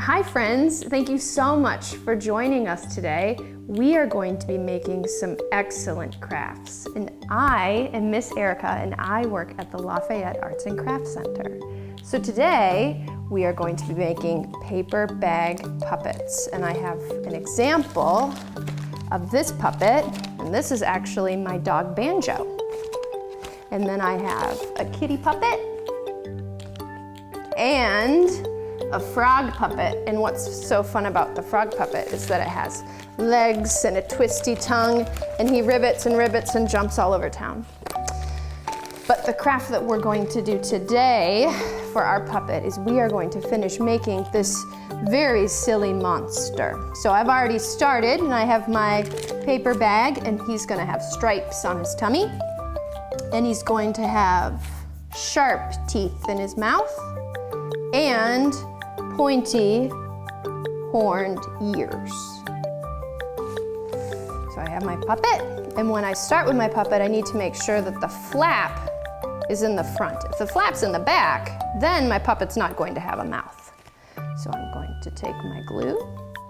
Hi friends, thank you so much for joining us today. We are going to be making some excellent crafts. And I am Miss Erica and I work at the Lafayette Arts Crafts Center. So today we are going to be making paper bag puppets. And I have an example of this puppet, and this is actually my dog Banjo. And then I have a kitty puppet and a frog puppet. And what's so fun about the frog puppet is that it has legs and a twisty tongue, and he rivets and rivets and jumps all over town. But the craft that we're going to do today for our puppet is we are going to finish making this very silly monster. So I've already started, and I have my paper bag, and he's gonna have stripes on his tummy, and he's going to have sharp teeth in his mouth and pointy horned ears. So I have my puppet, and when I start with my puppet, I need to make sure that the flap is in the front. If the flap's in the back, then my puppet's not going to have a mouth. So I'm going to take my glue,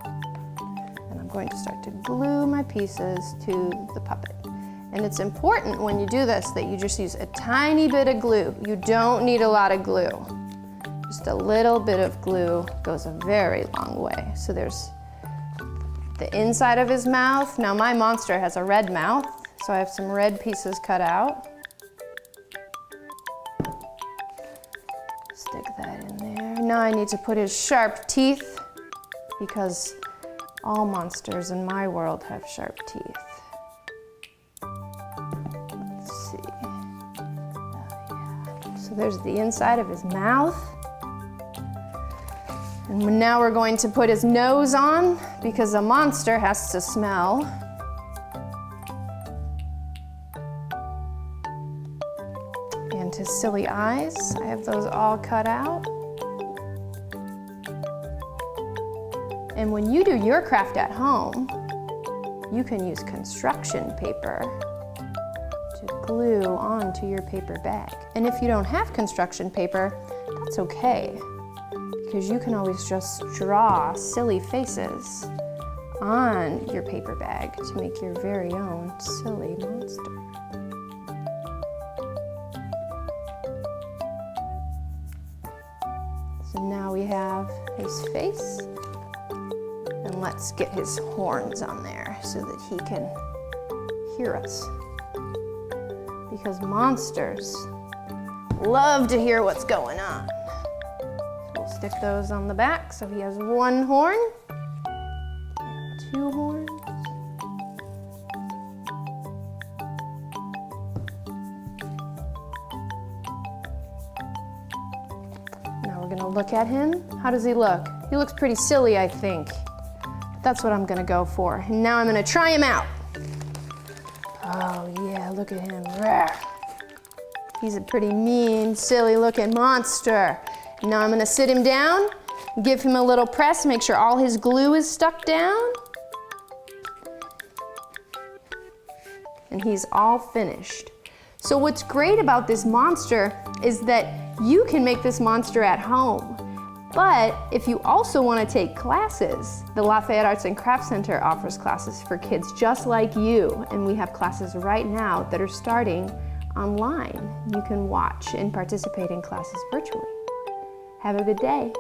and I'm going to start to glue my pieces to the puppet. And it's important when you do this that you just use a tiny bit of glue. You don't need a lot of glue. Just a little bit of glue goes a very long way. So there's the inside of his mouth. Now my monster has a red mouth, so I have some red pieces cut out. Stick that in there. Now I need to put his sharp teeth, because all monsters in my world have sharp teeth. Let's see. So there's the inside of his mouth. And now we're going to put his nose on, because a monster has to smell. And his silly eyes, I have those all cut out. And when you do your craft at home, you can use construction paper to glue onto your paper bag. And if you don't have construction paper, that's okay, because you can always just draw silly faces on your paper bag to make your very own silly monster. So now we have his face, and let's get his horns on there so that he can hear us, because monsters love to hear what's going on. We'll stick those on the back, so he has one horn, and two horns. Now we're gonna look at him. How does he look? He looks pretty silly, I think. That's what I'm gonna go for. And now I'm gonna try him out. Oh yeah, look at him. Rawr. He's a pretty mean, silly looking monster. Now I'm gonna sit him down, give him a little press, make sure all his glue is stuck down. And he's all finished. So what's great about this monster is that you can make this monster at home. But if you also want to take classes, the Lafayette Arts and Crafts Center offers classes for kids just like you. And we have classes right now that are starting online. You can watch and participate in classes virtually. Have a good day.